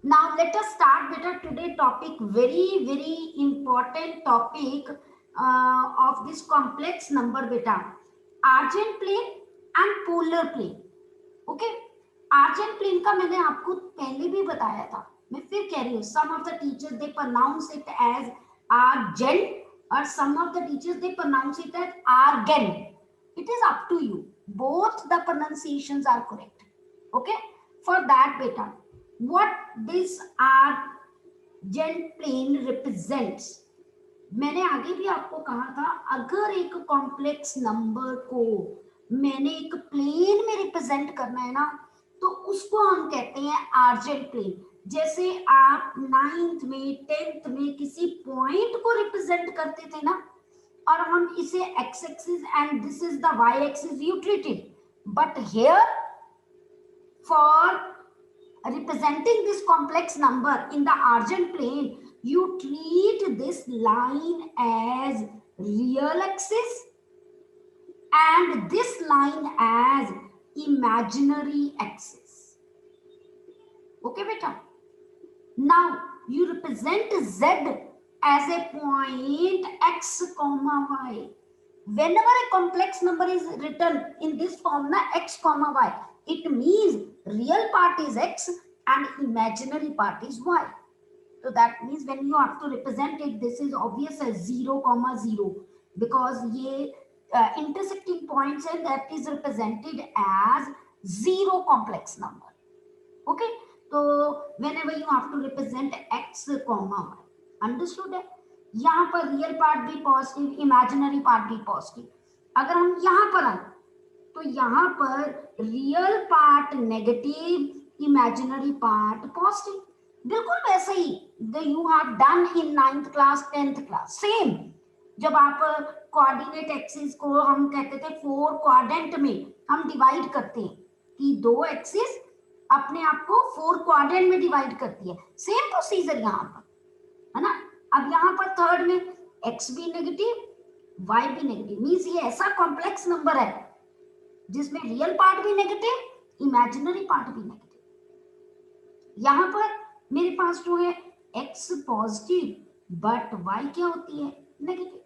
Now let us start better today topic, very important topic of this complex number beta, argent plane and polar plane. Okay, Argand plane का मैंने आपको पहले भी बताया था, मैं फिर कह रही हूँ. Some of the teachers they pronounce it as argent और some of the teachers they pronounce it as argon. It is up to you, both the pronunciations are correct. Okay, for that बेटा, what this argent plane represents, मैंने आगे भी आपको कहा था, अगर एक कॉम्प्लेक्स नंबर को मैंने एक प्लेन में रिप्रेजेंट करना है ना, तो उसको हम कहते हैं आर्जेंट प्लेन. जैसे आप नाइन्थ में टेंथ में किसी पॉइंट को रिप्रेजेंट करते थे ना, और हम इसे X axis and this is the Y axis you treated, but here for representing this complex number in the argent plane, you treat this line as real axis and this line as imaginary axis. Okay beta, now you represent z as a point x comma y. Whenever a complex number is written in this form na, x comma y, it means real part is x and imaginary part is y. So that means when you have to represent it, this is obvious as 0 comma 0, because ye intersecting points and that is represented as zero complex number. Okay, so whenever you have to represent x comma y, understood है. यहाँ पर real part भी positive, imaginary part भी positive. अगर हम यहाँ पर आए तो यहाँ पर real part negative, imaginary part positive. बिल्कुल वैसे ही you have done in 9th class 10th class. Same जब आप कोऑर्डिनेट एक्सिस को हम कहते थे 4 क्वाड्रेंट में हम डिवाइड करते हैं कि 2 एक्सिस अपने आप को 4 क्वाड्रेंट में डिवाइड करती है. सेम प्रोसीजर यहाँ पर है ना. अब यहाँ पर थर्ड में x भी नेगेटिव, y भी नेगेटिव, मीन्स ये ऐसा कॉम्प्लेक्स नंबर है जिसमें रियल पार्ट भी नेगेटिव, इमेजिनरी पार्ट भी नेगेटिव. यहाँ पर मेरे पास जो है x पॉजिटिव बट y क्या होती है, नेगेटिव.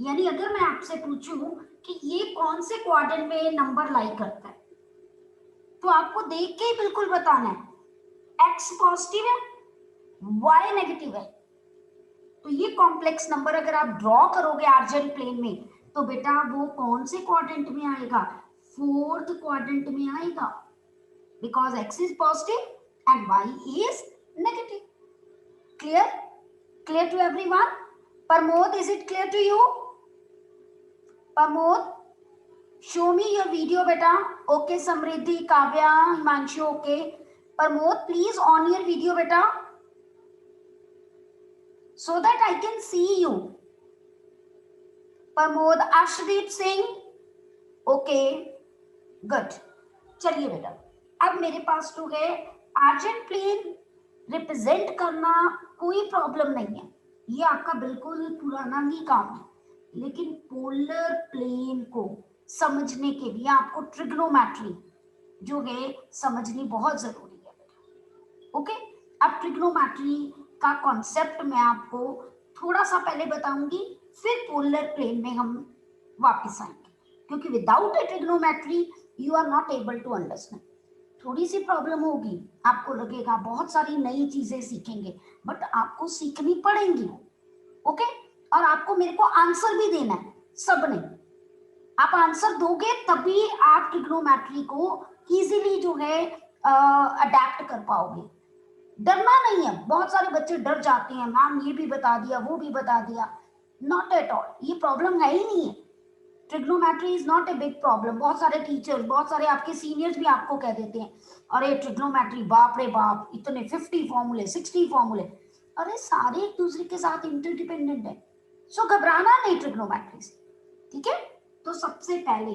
यानी अगर मैं आपसे पूछूं कि ये कौन से क्वाड्रेंट में नंबर लाई करता है, तो आपको देख के ही बिल्कुल बताना है x पॉजिटिव है, y नेगेटिव है. तो ये कॉम्प्लेक्स नंबर अगर आप ड्रॉ करोगे आर्जेंट प्लेन में, तो बेटा वो कौन से क्वाड्रेंट में आएगा, 4th क्वाड्रेंट में आएगा, because x is positive and y is negative. Clear, clear to everyone? Pramod, is it clear to you? Pramod, show me your video beta. Okay, Samriddhi, Kavya, Himanshu, okay. Pramod, please on your video beta, so that I can see you. Pramod, Arshdeep Singh, okay, good. चलिए बेटा, अब मेरे पास तो है argent plane represent करना, कोई problem नहीं है, ये आपका बिल्कुल पुराना ही काम है. लेकिन पोलर प्लेन को समझने के लिए आपको ट्रिग्नोमेट्री जो है समझनी बहुत जरूरी है बेटा. ओके, अब ट्रिग्नोमेट्री का कॉन्सेप्ट मैं आपको थोड़ा सा पहले बताऊंगी, फिर पोलर प्लेन में हम वापस आएंगे, क्योंकि without a trigonometry you are not able to understand. थोड़ी सी प्रॉब्लम होगी, आपको लगेगा बहुत सारी नई चीजें सीखेंगे, बट आपको सीखनी पड़ेंगी. ओके, और आपको मेरे को आंसर भी देना है, सब नहीं. आप आंसर दोगे तभी आप ट्रिग्नोमेट्री को इजीली जो है अडेप्ट कर पाओगे. डरना नहीं है. बहुत सारे बच्चे डर जाते हैं, मैम ये भी बता दिया, वो भी बता दिया. नॉट एट ऑल, ये प्रॉब्लम है ही नहीं है. Trigonometry is not a big problem. बहुत सारे टीचर्स, बहुत सारे आपके सीनियर्स भी आपको कह देते हैं, अरे ट्रिग्नोमेट्री बाप रे बाप, इतने 50 फॉर्मूले, 60 फॉर्मूले. अरे सारे एक दूसरे के साथ इंटरडिपेंडेंट है, सो घबराना नहीं ट्रिग्नोमेट्री से. ठीक है, तो सबसे पहले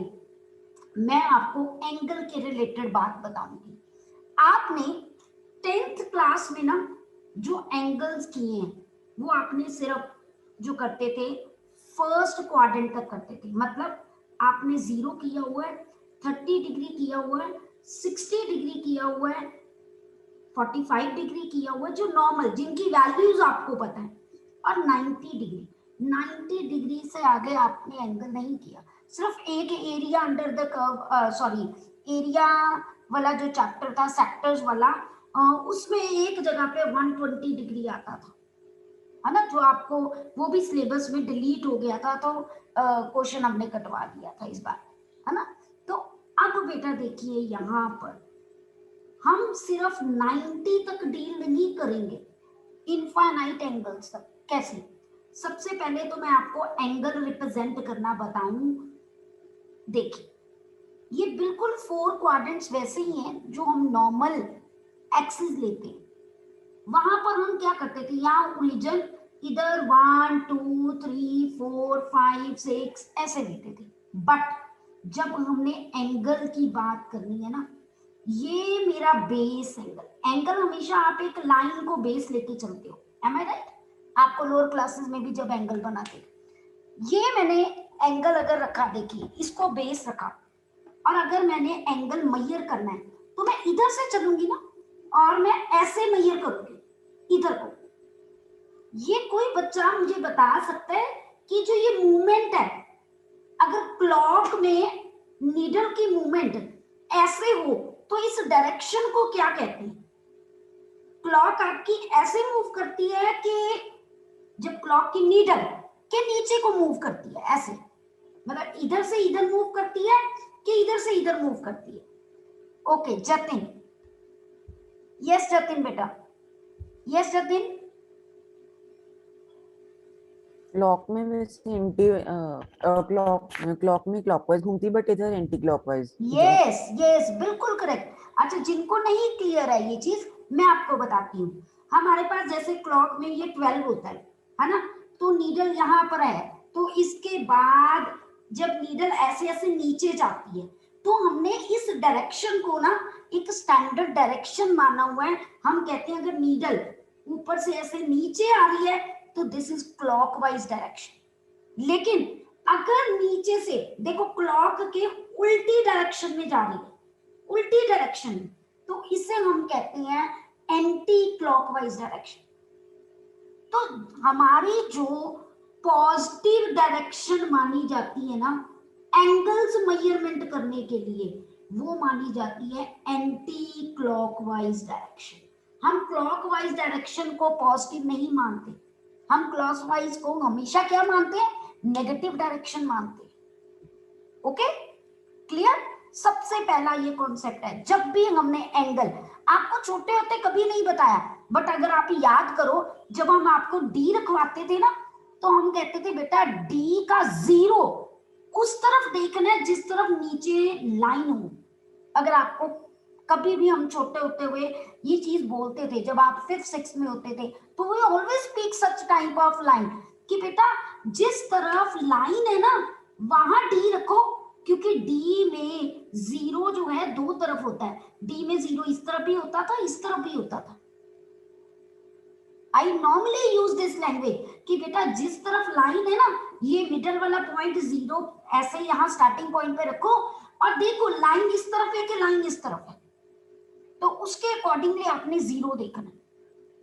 मैं आपको एंगल के रिलेटेड बात बताऊंगी. आपने 10th क्लास में ना जो एंगल्स किए हैं, वो आपने सिर्फ जो करते थे फर्स्ट क्वाड्रेंट तक करते थे. मतलब आपने 0 किया हुआ है, 30 डिग्री किया हुआ है, 60 डिग्री किया हुआ है, 45 डिग्री किया हुआ जो नॉर्मल, जिनकी वैल्यूज आपको पता है, और 90 डिग्री। 90 डिग्री से आगे आपने एंगल नहीं किया। सिर्फ एक area under the curve, sorry, area वाला जो चैप्टर था, सेक्टर्स वाला, उसमें एक जगह पे 120 डिग्री आता था, है ना, जो आपको वो भी सिलेबस में डिलीट हो गया था, तो क्वेश्चन हमने कटवा दिया था इस बार, है ना। तो अब बेटा देखिए यहाँ पर हम सिर्फ 90 तक डील नहीं करेंगे, इनफाइनाइट एंगल्स तक। कैसे? सबसे पहले तो मैं आपको एंगल रिप्रेजेंट करना बताऊं। देखिए ये बिल्कुल 4 क्वाड्रेंट्स वैसे ही हैं जो हम नॉर्मल एक्सिस लेते हैं। वहां पर हम क्या करते थे, यहाँ उलझन इधर 1 2 3 4 5 6 ऐसे लेते थे। बट जब हमने एंगल की बात करनी है ना, ये मेरा बेस एंगल, एंगल हमेशा आप एक लाइन को बेस लेके चलते हो, एम आई राइट? आपको लोअर क्लासेस में भी जब एंगल बनाते, ये मैंने एंगल अगर रखा, देखिए इसको बेस रखा, और अगर मैंने एंगल मेजर करना है तो मैं इधर से चलूंगी ना, और मैं ऐसे मेजर करूंगी इधर को। ये कोई बच्चा मुझे बता सकता है कि जो ये मूवमेंट है, अगर क्लॉक में नीडल की मूवमेंट ऐसे हो तो इस डायरेक्शन को क्या कहते हैं? क्लॉक आपकी ऐसे मूव करती है कि जब क्लॉक की नीडल के नीचे को मूव करती है, ऐसे, मतलब इधर से इधर मूव करती है कि इधर से इधर मूव करती है? ओके जतिन, यस जतिन बेटा, यस जतिन। क्लॉक में वैसे एंटी क्लॉक में क्लॉकवाइज घूमती, बट इधर एंटी क्लॉकवाइज इधर। यस यस बिल्कुल करेक्ट। अच्छा, जिनको नहीं क्लियर है ये चीज, मैं आपको बताती हूँ। हमारे पास जैसे क्लॉक में ये 12 होता है ना, तो नीडल यहाँ पर है, तो इसके बाद जब नीडल ऐसे ऐसे नीचे जाती है, तो हमने इस डायरेक्शन को ना एक स्टैंडर्ड डायरेक्शन माना हुआ है। हम कहते हैं अगर नीडल ऊपर से ऐसे नीचे आ रही है तो दिस इज क्लॉकवाइज डायरेक्शन। लेकिन अगर नीचे से देखो क्लॉक के उल्टी डायरेक्शन में जा रही है, उल्टी डायरेक्शन में, तो इसे हम कहते हैं एंटी क्लॉकवाइज डायरेक्शन। तो हमारी जो पॉजिटिव डायरेक्शन मानी जाती है ना एंगल्स मेजरमेंट करने के लिए, वो मानी जाती है एंटी क्लॉकवाइज डायरेक्शन। हम क्लॉकवाइज डायरेक्शन को पॉजिटिव नहीं मानते, हम क्लॉकवाइज को हमेशा क्या मानते हैं? नेगेटिव डायरेक्शन मानते हैं। Okay clear? सबसे पहला ये कॉन्सेप्ट है। जब भी हमने एंगल, आपको छोटे होते कभी नहीं बताया, बट अगर आप याद करो, जब हम आपको डी रखवाते थे ना, तो हम कहते थे बेटा डी का 0 उस तरफ देखना है जिस तरफ नीचे लाइन हो। अगर आपको कभी भी, हम छोटे होते हुए ये चीज बोलते थे, जब आप 5th 6th में होते थे, तो we always speak such type of line कि बेटा जिस तरफ लाइन है ना वहां डी रखो, क्योंकि डी में 0 जो है 2 तरफ होता है। डी में 0 इस तरफ भी होता था, इस तरफ भी होता था। I normally use this language कि बेटा जिस तरफ लाइन है ना, ये मिडल वाला पॉइंट 0 ऐसे यहाँ स्टार्टिंग पॉइंट पे रखो, और देखो लाइन इस तरफ है कि लाइन इस तरफ है, तो उसके अकॉर्डिंगली आपने 0 देखना।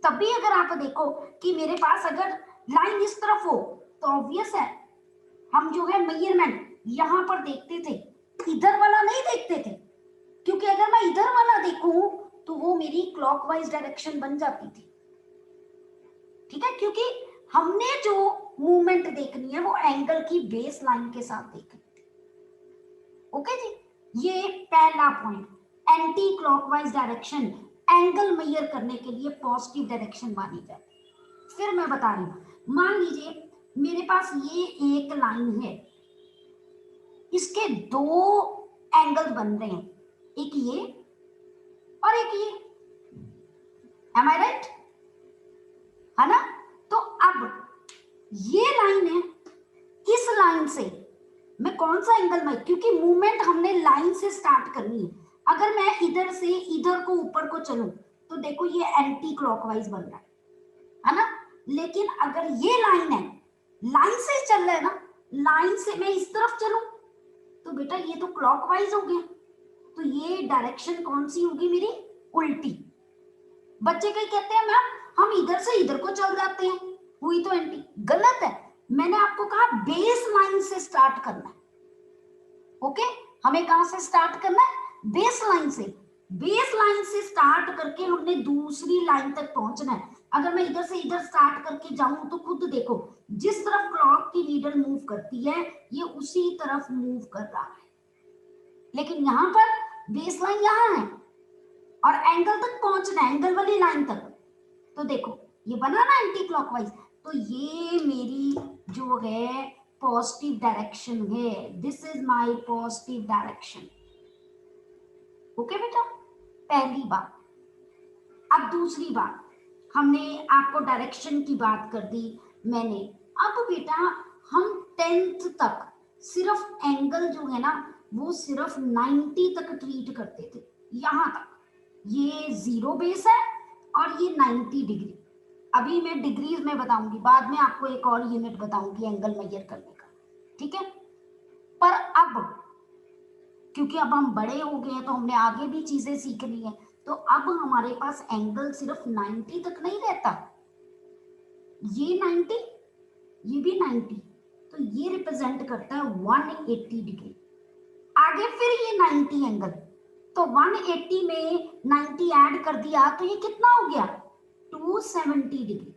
तभी अगर आप देखो कि मेरे पास अगर लाइन इस तरफ हो, तो ऑब्वियस है हम जो है मेजरमेंट यहां पर देखते थे, इधर वाला नहीं देखते थे, क्योंकि अगर मैं इधर वाला देखूं तो वो मेरी क्लॉकवाइज डायरेक्शन बन जाती थी। ठीक है, क्योंकि हमने जो मूवमेंट देखनी है वो एंगल की बेस लाइन के साथ देखनी है। ओके जी, ये पहला point, anti clockwise direction angle measure करने के लिए पॉजिटिव डायरेक्शन मानी जाती है। फिर मैं बता रही हूं, मान लीजिए मेरे पास ये एक लाइन है, इसके 2 एंगल बन रहे हैं, एक ये और एक ये, एम आई राइट? है ना? तो अब ये लाइन है, इस लाइन से मैं कौन सा एंगल में, क्योंकि मूवमेंट हमने लाइन से स्टार्ट करनी है। अगर मैं इधर से इधर को ऊपर को चलूं तो देखो ये एंटी क्लॉकवाइज बन रहा है ना? लेकिन अगर ये लाइन है, लाइन से चल रहा है ना, लाइन से मैं इस तरफ चलूं तो बेटा ये तो क्लॉकवाइज हो गया, तो ये डायरेक्शन कौन सी होगी मेरी? उल्टी। बच्चे कई कहते हैं मैम हम इधर से इधर को चल जाते हैं, हुई तो एंटी। गलत है, मैंने आपको कहा बेस लाइन से स्टार्ट करना है। ओके, हमें कहां से स्टार्ट करना है? बेस लाइन से। बेस लाइन से स्टार्ट करके हमने दूसरी लाइन तक पहुंचना है। अगर मैं इधर से इधर स्टार्ट करके जाऊं तो खुद देखो, जिस तरफ क्लॉक की नीडल मूव करती है ये उसी तरफ मूव कर रहा है, लेकिन यहां पर बेस लाइन यहां है और एंगल तक पहुंचना है, एंगल वाली लाइन तक। तो देखो ये बना ना एंटी क्लॉकवाइज, तो ये मेरी जो है पॉजिटिव डायरेक्शन है, this is my positive direction. Okay बेटा, पहली बात। अब दूसरी बात, हमने आपको डायरेक्शन की बात कर दी मैंने। अब बेटा हम 10th तक सिर्फ एंगल जो है ना वो सिर्फ 90 तक ट्रीट करते थे, यहां तक। ये जीरो बेस है और ये 90 डिग्री। अभी मैं डिग्रीज में बताऊंगी, बाद में आपको एक और यूनिट बताऊंगी एंगल मेजर करने का, ठीक है। पर अब क्योंकि अब हम बड़े हो गए हैं तो हमने आगे भी चीजें सीखनी है, तो अब हमारे पास एंगल सिर्फ 90 तक नहीं रहता, ये 90, ये भी 90, तो ये रिप्रेजेंट करता है 180 डिग्री। आगे फिर ये 90 एंगल, तो 180 में 90 ऐड कर दिया तो ये कितना हो गया? 270 डिग्री।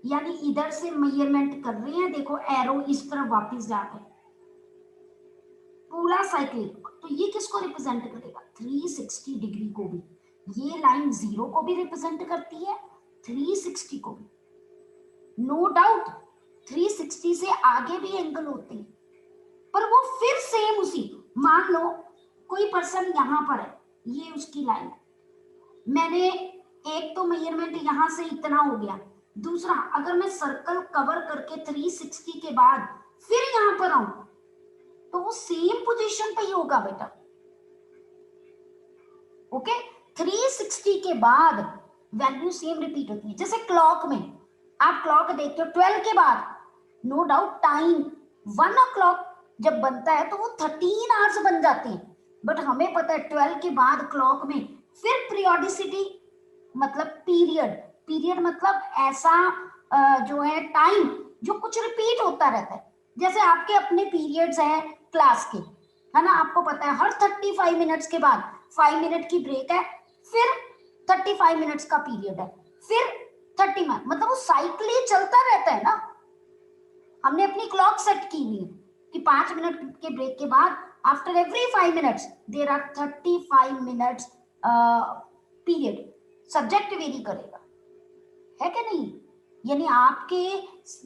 यानी इधर से मेजरमेंट कर रहे हैं, देखो एरो इस तरफ वापस जाता है पूरा साइकिल, तो ये किसको रिप्रेजेंट करेगा? 360 डिग्री को भी। ये लाइन 0 को भी रिप्रेजेंट करती है, 360 को भी। नो डाउट 360 से आगे भी एंगल होते हैं, पर वो फिर सेम उसी, मान लो कोई पर्सन यहां पर है, ये उसकी लाइन है, मैंने एक तो मेजरमेंट यहां से इतना हो गया, दूसरा अगर मैं सर्कल कवर करके 360 के बाद फिर यहां पर आऊं तो वो सेम पोजीशन पे ही होगा बेटा। ओके, 360 के बाद वैल्यू सेम रिपीट होती है। जैसे क्लॉक में आप क्लॉक देखते हो 12 के बाद, नो डाउट टाइम 1 o'clock जब बनता है तो वो 13 आवर्स बन जाते हैं, बट हमें पता है 12 के बाद क्लॉक में फिर पीरियोडिसिटी मतलब पीरियड, पीरियड मतलब ऐसा जो है टाइम जो कुछ रिपीट होता रहता है। जैसे आपके अपने पीरियड्स हैं क्लास के, है ना, आपको पता है हर 35 मिनट्स के बाद 5 मिनट की ब्रेक है, फिर 35 मिनट्स का पीरियड है, फिर 30 मिनट, मतलब वो साइकिल ही चलता रहता है ना। हमने अपनी क्लॉक सेट की हुई है कि 5 मिनट के ब्रेक के बाद after every 5 minutes there are 35 minutes period. Subject vary करेगा, है कि नहीं? यानी आपके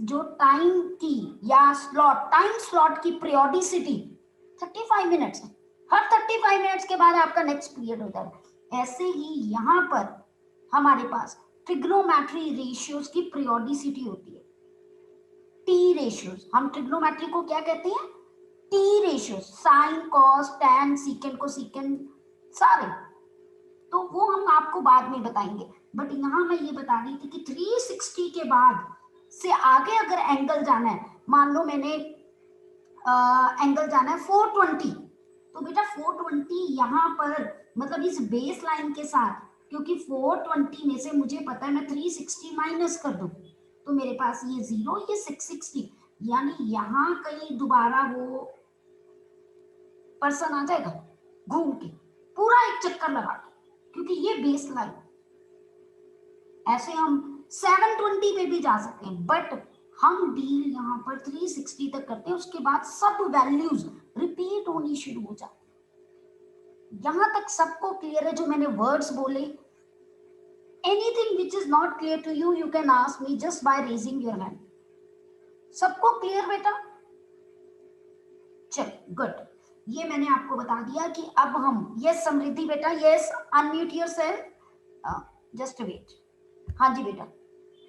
जो टाइम की या स्लॉट, टाइम स्लॉट की पीरियोडिसिटी 35 मिनट्स है, हर 35 मिनट्स के बाद आपका नेक्स्ट पीरियड होता है। ऐसे ही यहाँ पर हमारे पास ट्रिग्नोमेट्री रेशियोज की पीरियोडिसिटी होती है, टी रेशियोज। हम ट्रिग्नोमेट्री को क्या कहते हैं? T ratios, sign cos tan सीकेंड को सीकेंड सारे, तो वो हम आपको बाद में बताएंगे। बट यहाँ मैं ये बता रही थी कि 360 के बाद से आगे अगर एंगल जाना है, मान लो मैंने एंगल जाना है 420, तो बेटा 420 यहाँ पर मतलब इस बेस लाइन के साथ, क्योंकि 420 में से मुझे पता है मैं 360 माइनस कर दूं तो मेरे पास ये 0, ये 660, यानी यहाँ कहीं दोबारा वो पर्सन आ जाएगा घूम के पूरा एक चक्कर लगा के, क्योंकि ये बेस लाइन। ऐसे हम 720 पे भी जा सकते हैं, बट हम डील यहाँ पर 360 तक करते हैं, उसके बाद सब वैल्यूज रिपीट होनी शुरू हो जाती है। यहां तक सबको क्लियर है जो मैंने वर्ड्स बोले? Anything which is not clear to you, you can ask me just by raising your hand. सबको क्लियर बेटा? चलो गुड, ये मैंने आपको बता दिया कि अब हम, यस समृद्धि बेटा, yes unmute yourself, just wait. हाँ जी बेटा,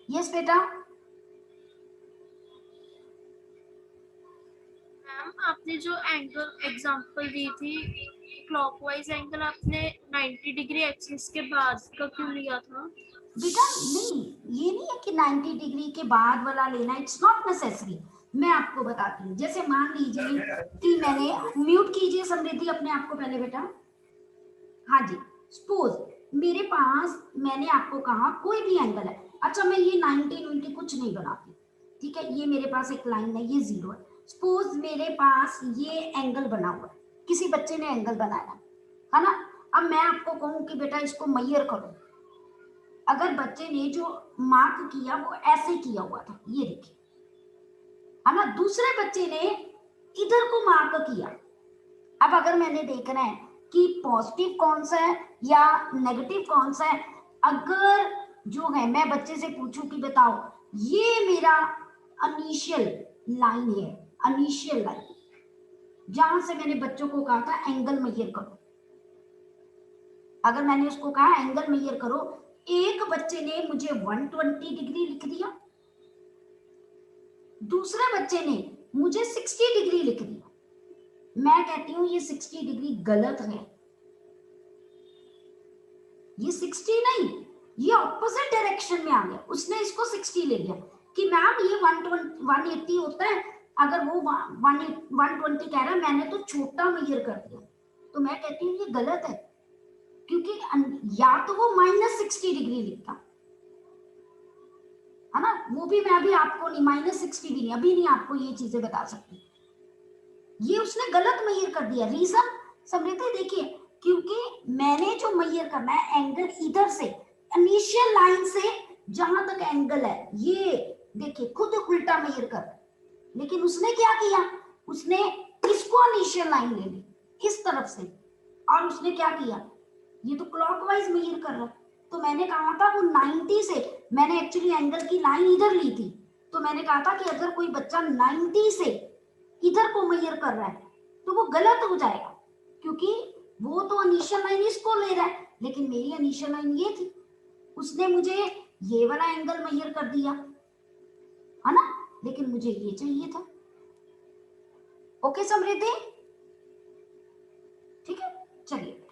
यस बेटा। मैम आपने जो एंगल एग्जांपल दी थी क्लॉकवाइज एंगल, आपने 90 डिग्री एक्सिस के बाद का क्यों लिया था? बेटा नहीं, ये नहीं है कि 90 डिग्री के बाद वाला लेना, इट्स नॉट नेसेसरी। मैं आपको बताती हूँ, जैसे मान लीजिए कि मैंने, म्यूट कीजिए समृद्धि अपने आप को पहले बेटा। हाँ जी, सपोज मेरे पास, मैंने आपको कहा कोई भी एंगल है, अच्छा मैं ये 90 कुछ नहीं बनाती, ठीक है, ये मेरे पास एक लाइन है, ये 0 है, सपोज मेरे पास ये एंगल बना हुआ है, किसी बच्चे ने एंगल बनाया है ना, अब मैं आपको कहूं कि बेटा इसको मेजर करो, अगर बच्चे ने जो मार्क किया वो ऐसे किया हुआ था, ये देखिए, है ना, दूसरे बच्चे ने इधर को मार्क किया, अब अगर मैंने देखना है कि पॉजिटिव कौन सा है या नेगेटिव कौन सा है, अगर जो है मैं बच्चे से पूछूं कि बताओ ये मेरा इनिशियल लाइन है, इनिशियल लाइन जहां से मैंने बच्चों को कहा था एंगल मेजर करो, अगर मैंने उसको कहा एंगल मेजर करो, एक बच्चे ने मुझे 120 डिग्री लिख दिया, दूसरे बच्चे ने मुझे 60 डिग्री लिख दिया, मैं कहती हूं ये 60 डिग्री गलत है, ये 60 नहीं, ये ऑपोजिट डायरेक्शन में आ गया, उसने इसको 60 ले लिया कि मैम ये 180 होता है, अगर वो 120 कह रहा है, मैंने तो छोटा मेजर कर दिया, तो मैं कहती हूँ ये गलत है, क्योंकि या तो वो -60 डिग्री लिखता है ना, वो भी मैं अभी आपको नहीं, -60 भी नहीं, अभी नहीं आपको ये चीजें बता सकती, ये उसने गलत मेजर कर दिया, रीजन समृद्धि देखिए, क्योंकि मैंने जो मेजर करना है एंगल इधर से, इनिशियल लाइन से जहां तक एंगल है, ये देखिए खुद उल्टा मेजर कर, लेकिन उसने क्या किया, उसने इसको इनिशियल लाइन ले ली इस तरफ से, और उसने क्या किया, ये तो क्लॉकवाइज मेजर कर रहा है, तो मैंने कहा था वो 90 से, मैंने एक्चुअली एंगल की लाइन इधर ली थी, तो मैंने कहा था कि अगर कोई बच्चा 90 से इधर को मेजर कर रहा है तो वो गलत हो जाएगा, क्योंकि वो तो इनिशियल लाइन इसको ले रहा है, लेकिन मेरी इनिशियल लाइन ये थी, उसने मुझे ये वाला एंगल मेजर कर दिया, है ना, लेकिन मुझे ये चाहिए था। ओके समृद्धि, ठीक है, चलिए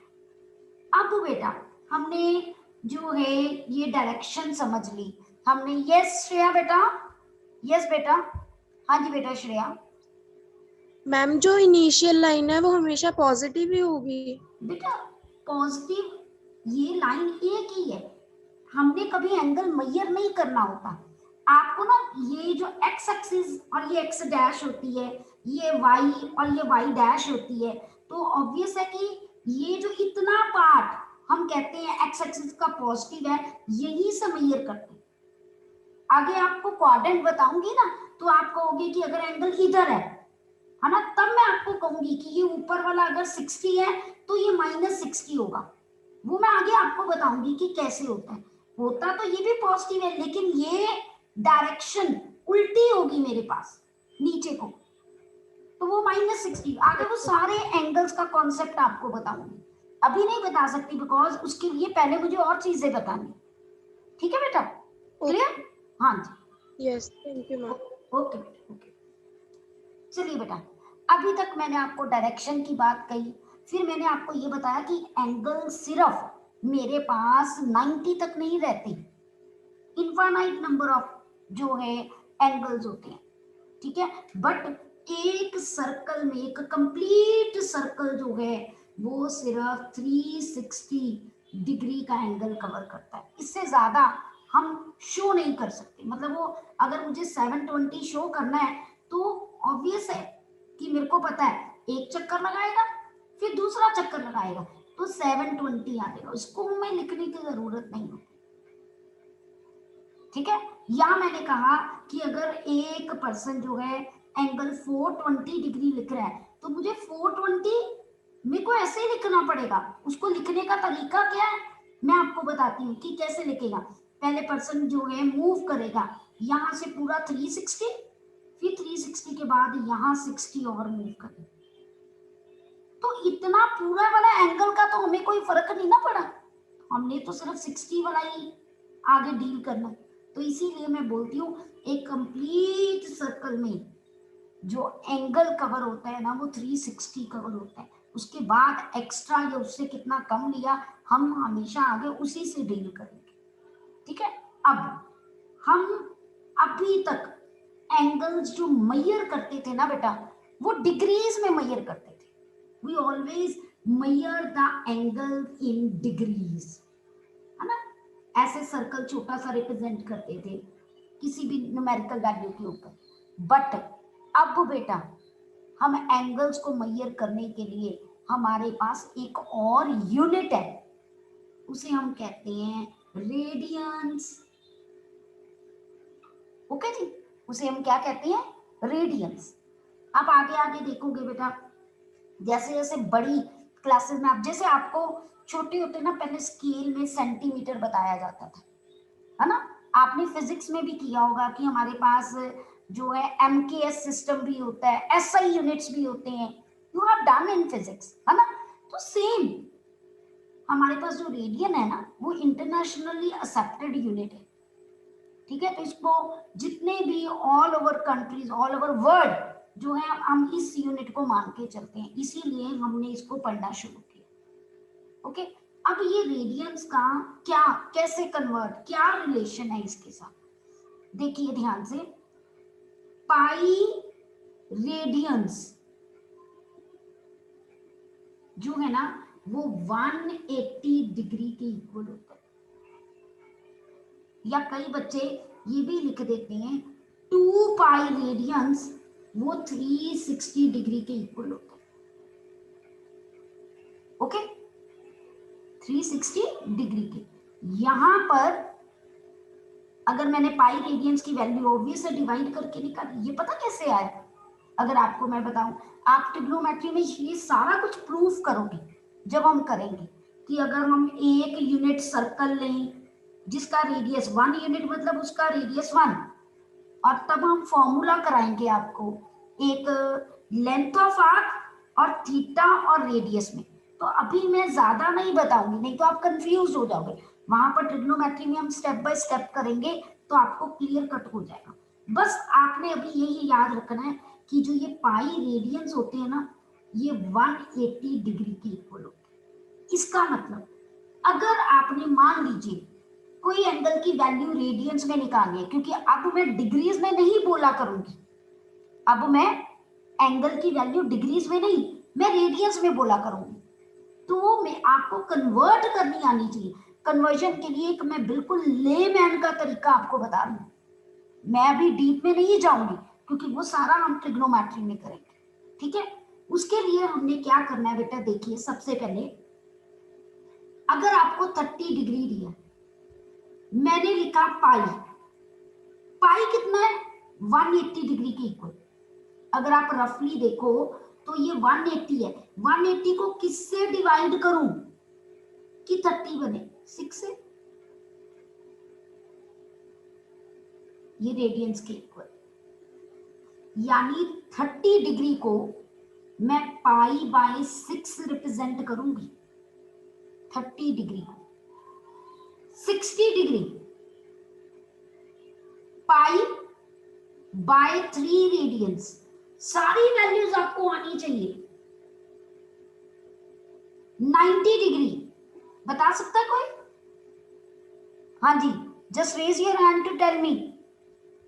अब बेटा हमने जो है ये डायरेक्शन समझ ली हमने, यस श्रेया बेटा, यस बेटा, हाँ जी बेटा श्रेया, मैम जो इनिशियल लाइन है वो हमेशा पॉजिटिव ही होगी। बेटा पॉजिटिव ये लाइन एक ही है, हमने कभी एंगल मेजर नहीं करना होता, आपको ना ये जो एक्स एक्सिस और ये एक्स डैश होती है, ये वाई और ये वाई डैश होती है, तो ऑब्वियस है कि ये जो इतना पार्ट हम कहते हैं एक्स एक्सिस का पॉजिटिव है, यही से मेजर करते हैं, आगे आपको क्वाड्रेंट बताऊंगी ना, तो आप कहोगे कि अगर एंगल इधर है ना, तब मैं आपको कहूंगी कि ये ऊपर वाला अगर 60 है तो ये -60 होगा, वो मैं आगे आपको बताऊंगी कि कैसे होता है, होता तो ये भी पॉजिटिव है, लेकिन ये डायरेक्शन उल्टी होगी मेरे पास नीचे को, तो वो -60, आगे वो सारे एंगल्स का कॉन्सेप्ट आपको बताऊंगी, अभी नहीं बता सकती बिकॉज उसके लिए पहले मुझे और चीजें बतानी, ठीक है बेटा, क्लियर, हाँ जी, yes thank you ma'am. Okay okay, चलिए बेटा, अभी तक मैंने आपको डायरेक्शन की बात कही, फिर मैंने आपको ये बताया कि एंगल सिर्फ मेरे पास 90 तक नहीं रहते, इनफाइनाइट नंबर ऑफ जो है एंगल्स होते हैं, ठीक है, बट एक सर्कल में, एक कंप्लीट सर्कल जो है वो सिर्फ 360 डिग्री का एंगल कवर करता है, इससे ज्यादा हम शो नहीं कर सकते, मतलब वो अगर मुझे 720 शो करना है तो ऑब्वियस है कि मेरे को पता है एक चक्कर लगाएगा फिर दूसरा चक्कर लगाएगा तो 720 आ जाएगा, उसको मैं लिखने की जरूरत नहीं होती, ठीक है, या मैंने कहा कि अगर एक पर्सन जो है एंगल 420 डिग्री लिख रहा है तो मुझे 420 मेरे को ऐसे ही लिखना पड़ेगा, उसको लिखने का तरीका क्या है मैं आपको बताती हूँ कि कैसे लिखेगा, पहले पर्सन जो है मूव करेगा यहाँ से पूरा 360, फिर 360 के बाद यहाँ 60 और मूव करेगा, तो इतना पूरा वाला एंगल का तो हमें कोई फर्क नहीं ना पड़ा, हमने तो सिर्फ 60 वाला ही आगे डील करना, तो इसीलिए मैं बोलती हूँ एक कंप्लीट सर्कल में जो एंगल कवर होता है ना वो 360 कवर होता है, उसके बाद एक्स्ट्रा या उससे कितना कम लिया हम हमेशा आगे उसी से डील करेंगे, ठीक है। अब हम अभी तक एंगल्स जो मेजर करते थे ना बेटा वो डिग्रीज में मेजर करते थे, we always measure the angle in degrees, ऐसे सर्कल छोटा सा रिप्रेजेंट करते थे किसी भी न्यूमेरिकल वैल्यू के ऊपर। बट अब बेटा हम एंगल्स को मेजर करने के लिए हमारे पास एक और यूनिट है, उसे हम कहते हैं रेडियंस। ओके जी, उसे हम क्या कहते हैं? रेडियंस। आप आगे आगे देखोगे बेटा, जैसे जैसे बड़ी क्लासेस में आप, जैसे आपको छोटे होते ना पहले स्केल में सेंटीमीटर बताया जाता था, है ना? आपने फिजिक्स में भी किया होगा कि हमारे पास जो है एमकेएस सिस्टम भी होता है, एसआई यूनिट्स भी होते हैं, you have done in physics, है ना? तो सेम हमारे पास जो रेडियन है ना, वो इंटरनेशनली एक्सेप्टेड यूनिट है, ठीक है? तो इसको जितने भी all over countries, all over world जो है, हम इस यूनिट को मान के चलते हैं, इसीलिए हमने इसको पढ़ना शुरू किया। ओके, अब ये रेडियंस का क्या, कैसे कन्वर्ट, क्या रिलेशन है इसके साथ, देखिए ध्यान से। पाई रेडियंस जो है ना, वो 180 डिग्री के इक्वल होता है, या कई बच्चे ये भी लिख देते हैं 2 पाई रेडियंस वो 360 डिग्री के इक्वल होता है। ओके, 360 डिग्री के। यहां पर अगर मैंने पाई रेडियंस की वैल्यू ऑब्वियस से डिवाइड करके निकाली, ये पता कैसे आया? अगर आपको मैं बताऊं, आप ट्रिग्नोमेट्री में ये सारा कुछ प्रूफ करोगे जब हम करेंगे कि अगर हम एक यूनिट सर्कल लें जिसका रेडियस 1 यूनिट, मतलब उसका रेडियस 1, और तब हम फॉर्मूला कराएंगे आपको एक लेंथ ऑफ आर्क और थीटा और रेडियस में। तो अभी मैं ज्यादा नहीं बताऊंगी, नहीं तो आप कंफ्यूज हो जाओगे। वहां पर ट्रिग्नोमेट्री में हम स्टेप बाय स्टेप करेंगे तो आपको क्लियर कट हो जाएगा। बस आपने अभी यही याद रखना है कि जो ये पाई रेडियंस होते हैं ना, ये 180 डिग्री के इक्वल होते हैं। इसका मतलब अगर आपने मान लीजिए कोई एंगल की वैल्यू रेडियंस में निकालनी है, क्योंकि अब मैं डिग्रीज में नहीं बोला करूंगी, अब मैं एंगल की वैल्यू डिग्रीज में नहीं, मैं रेडियंस में बोला करूंगी, तो मैं आपको कन्वर्ट करनी आनी चाहिए। कन्वर्जन के लिए एक मैं बिल्कुल लेमैन का तरीका आपको बता रही हूँ, मैं अभी डीप में नहीं जाऊंगी क्योंकि वो सारा हम ट्रिग्नोमेट्री में करेंगे, ठीक है? उसके लिए हमने क्या करना है बेटा, देखिए सबसे पहले अगर आपको 30 डिग्री दिया, मैंने लिखा पाई, पाई कितना है? 180 डिग्री के इक्वल। अगर आप रफली देखो तो ये 180 है, 180 को किससे डिवाइड करूं कि 30 बने? 6 से, ये रेडियंस के इक्वल। यानी 30 डिग्री को मैं पाई बाय 6 रिप्रेजेंट करूंगी, 30 डिग्री को। 60 डिग्री पाई बाय 3 रेडियंस, सारी वैल्यूज आपको आनी चाहिए। 90 डिग्री बता सकता है कोई? हाँ जी, just raise your hand to tell me.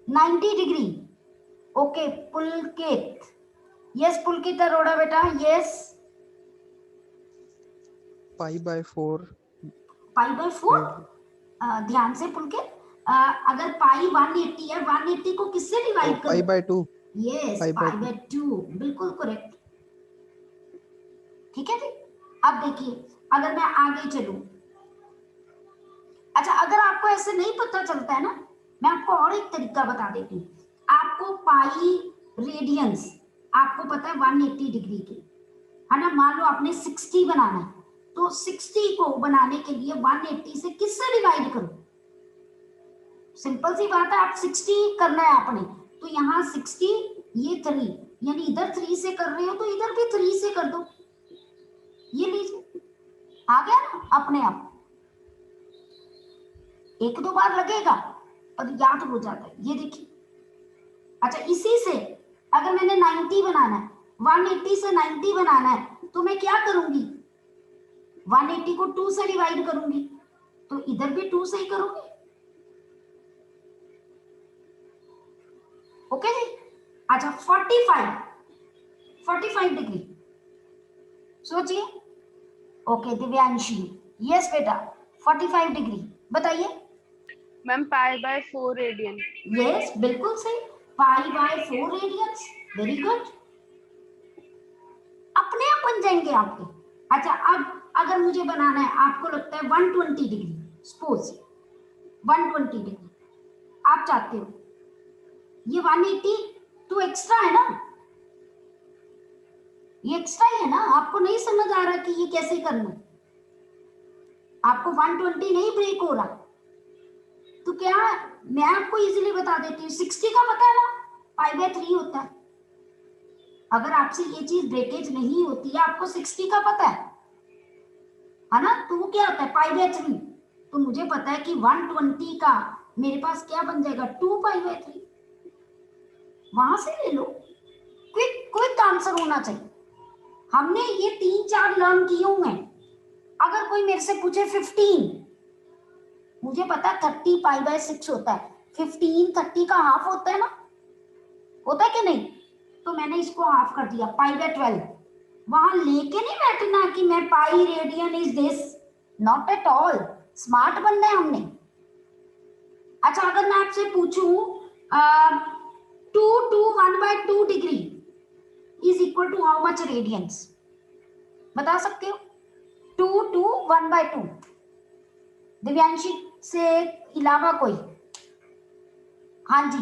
90 degree. Okay, Pulkit, yes Pulkit Arora बेटा, yes. Pi by 4। Pi by 4। ध्यान से पुलकित, अगर पाई 180 है, 180 को किससे डिवाइड करूं? Pi by 2। Yes, pi pi by by 2, बिल्कुल करेक्ट, ठीक है जी। अब देखिए अगर मैं आगे चलूं, अच्छा अगर आपको ऐसे नहीं पता चलता है ना, मैं आपको और एक तरीका बता देती हूँ। आपको पाई रेडियंस आपको पता है 180 डिग्री की, है ना? मान लो आपने 60 बनाना है, तो 60 को बनाने के लिए 180 से किससे डिवाइड करो? सिंपल सी बात है, आप 60 करना है आपने, तो यहाँ 60, ये 3, यानी इधर 3 से कर रहे हो तो इधर भी 3 से कर दो। ये लीजिए, आ गया ना अपने आप। एक दो बार लगेगा और याद हो जाता है, ये देखिए। अच्छा, इसी से अगर मैंने 90 बनाना है, 180 से 90 बनाना है, तो मैं क्या करूंगी? 180 को 2 से डिवाइड करूंगी, तो इधर भी 2 से ही करूंगी। ओके जी। अच्छा 45 डिग्री सोचिए। ओके दिव्यांशी, यस बेटा 45 डिग्री। बताइए। Ma'am pi by 4 radian. Yes, बिल्कुल सही, pi by 4 radians. Very good, अपने आप बन जाएंगे आपके। अच्छा, अब अगर मुझे बनाना है, आपको लगता है 120 डिग्री, सपोज 120 डिग्री आप चाहते हो, ये 180 तो एक्स्ट्रा है ना, ये एक्स्ट्रा ही है ना, आपको नहीं समझ आ रहा कि ये कैसे करना है, आपको 120 नहीं ब्रेक हो रहा, तो क्या मैं आपको इजीली बता देती हूँ, 60 का पता है ना, पाई बाय 3 होता है। अगर आपसे ये चीज ब्रेकेज नहीं होती है, आपको 60 का पता है ना, तो वो क्या होता है, पाई बाय 3। तो मुझे पता है कि 120 का मेरे पास क्या बन जाएगा, 2 पाई बाय 3, वहां से ले लो। क्विक क्विक आंसर होना चाहिए। हमने ये 3-4 लर्न किए हुए हैं। अगर कोई मेरे से पूछे 15, मुझे पता है 30 पाई बाय 6 होता है, 15 30 का हाफ होता है ना, होता है कि नहीं, तो मैंने इसको हाफ कर दिया, पाई बाय 12। वहां लेके नहीं बैठना कि मैं pi radian is this, not at all, smart बनना है हमने। अच्छा, अगर मैं आपसे पूछूं 2 to 1/2 degree is equal to how much radians, बता सकते हो? 2 to 1/2, दिव्यांशी से अलावा कोई? हाँ जी,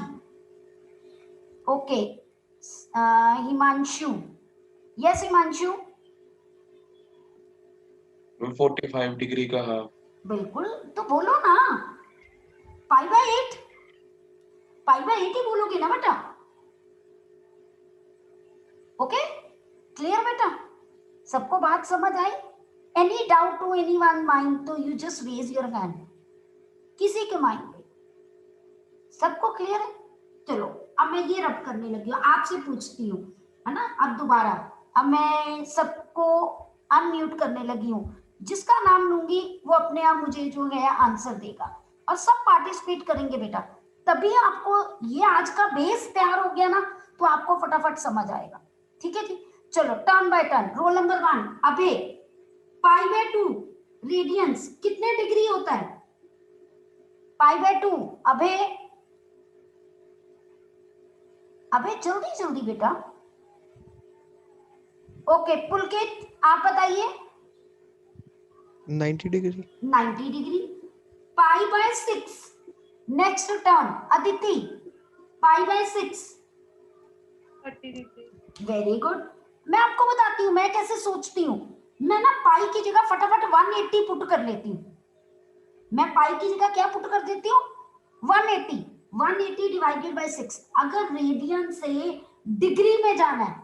okay, Himanshu, yes Himanshu, 45 degree का हाफ। बिल्कुल, तो बोलो ना, पाई बाय 8, पाई बाय 8 ही बोलोगे ना बेटा। ओके, क्लियर बेटा, सबको बात समझ आई? Any doubt to anyone mind, तो you just raise your hand, किसी के माइंड में, सबको क्लियर है? चलो, अब मैं ये रब करने लगी हूँ, आपसे पूछती हूँ, है ना, अब दोबारा, अब मैं सबको अनम्यूट करने लगी हूँ, जिसका नाम लूंगी वो अपने आप मुझे जो है आंसर देगा, और सब पार्टिसिपेट करेंगे बेटा, तभी आपको ये आज का बेस तैयार हो गया ना, तो आपको फटाफट समझ आएगा। ठीक है जी, चलो turn by turn. Roll number 1 Abhay, pi by 2 radians कितने डिग्री होता है? पाई बाय 2, अभय, अबे जल्दी जल्दी बेटा। ओके पुलकित, आप बताइए। 90 degree. 90 degree, pi by 6। Next turn Aditi, pi by 6। 30 degree. Very good, मैं आपको बताती हूँ मैं कैसे सोचती हूँ, मैं ना पाई की जगह फटाफट 180 पुट कर लेती हूँ, मैं पाई की जगह क्या पुट कर देती हूँ, 180, 180 डिवाइडेड बाय 6। अगर रेडियन से डिग्री में जाना है,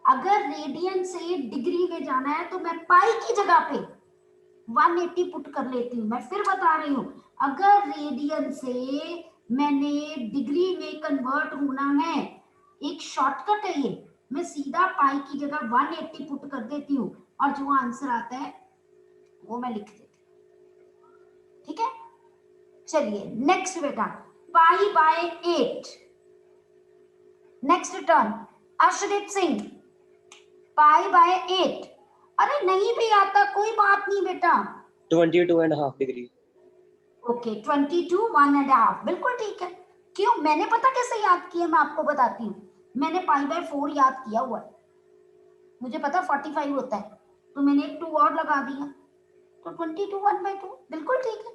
अगर रेडियन से डिग्री में जाना है, तो मैं पाई की जगह पे 180 पुट कर लेती हूँ। मैं फिर बता रही हूँ, अगर रेडियन से मैंने डिग्री में कन्वर्ट होना है, एक शॉर्टकट है ये, मैं सीधा पाई की जगह 180 पुट कर देती हूँ, और जो आंसर आता है वो मैं लिख देती हूँ। ठीक है, चलिए नेक्स्ट बेटा, pi by 8। Next turn Arshdeep Singh, pi by 8। अरे नहीं भी आता कोई बात नहीं बेटा, 22.5 डिग्री। ओके 22 1.5, बिल्कुल ठीक है। क्यों, मैंने पता कैसे याद किया, मैं आपको बताती हूँ, मैंने पाई बाय 4 याद किया हुआ है, मुझे पता 45 होता है, तो मैंने एक 2 और लगा दिया, तो 22 1/2, बिल्कुल ठीक है।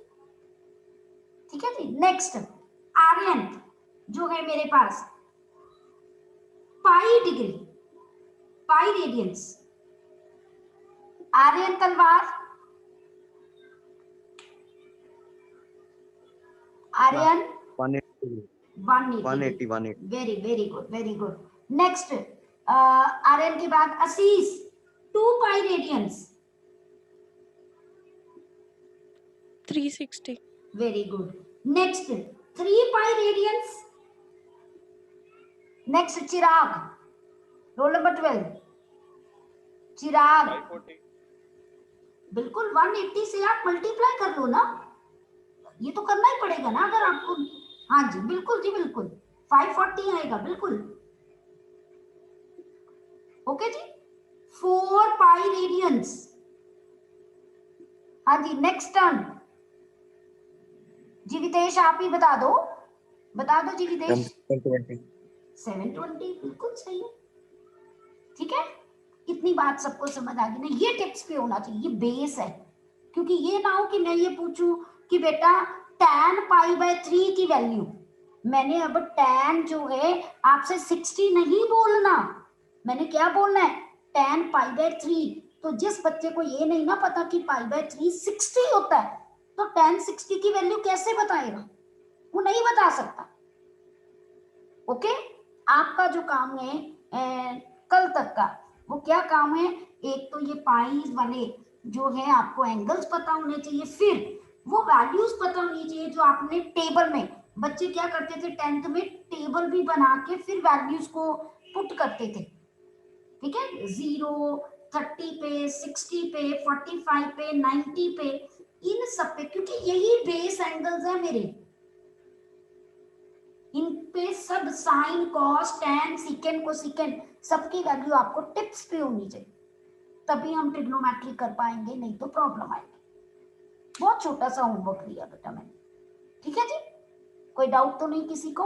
ठीक है जी, नेक्स्ट आर्यन जो है मेरे पास, pi degree, pi radians, Aryan Talwar, Aryan 180, very very good, very good. Next Aryan के बाद Ashish, 2 pi radians, 360। Very good. Next 3 pi radians, next Chirag, roll number 12, Chirag, 540। बिल्कुल 180 से आप मल्टीप्लाई कर लो ना, ये तो करना ही पड़ेगा ना अगर आपको, हाँ जी बिल्कुल जी बिल्कुल, 540 आएगा बिल्कुल। ओके जी, 4 पाई रेडियंस, हाँ जी नेक्स्ट टर्न जीवितेश आप ही बता दो जीवितेश। 720. 720 बिल्कुल सही है। ठीक है, इतनी बात सबको समझ आ गई ना। ये टिप्स पे होना चाहिए, ये बेस है। क्योंकि ये ना हो कि मैं ये पूछूं कि बेटा tan π/3 की वैल्यू, मैंने अब tan जो है आपसे 60 नहीं बोलना, मैंने क्या बोलना है, tan π/3। तो जिस बच्चे को ये नहीं ना पता कि π/3 60 होता है, तो tan 60 की वैल्यू कैसे बताएगा, वो नहीं बता सकता। ओके, आपका जो काम है कल तक का, वो क्या काम है, एक तो ये पाई वाले जो है आपको एंगल्स पता होने चाहिए, फिर वो वैल्यूज पता होनी चाहिए जो आपने टेबल में, बच्चे क्या करते थे 10th में, टेबल भी बना के फिर वैल्यूज को पुट करते थे। ठीक है, 0, 30 पे, 60 पे, 45 पे, 90 पे, इन सब पे, क्योंकि यही बेस एंगल्स है मेरे, इन पे सब sine, cos, tan, secant, cosecant सबकी वैल्यू आपको टिप्स पे होनी चाहिए, तभी हम ट्रिग्नोमेट्री कर पाएंगे, नहीं तो प्रॉब्लम आएगी। बहुत छोटा सा होमवर्क दिया बेटा मैंने, ठीक है जी, कोई डाउट तो नहीं किसी को,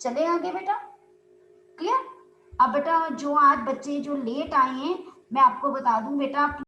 चले आगे बेटा, क्लियर। अब बेटा जो आज बच्चे जो लेट आए हैं, मैं आपको बता दूं बेटा,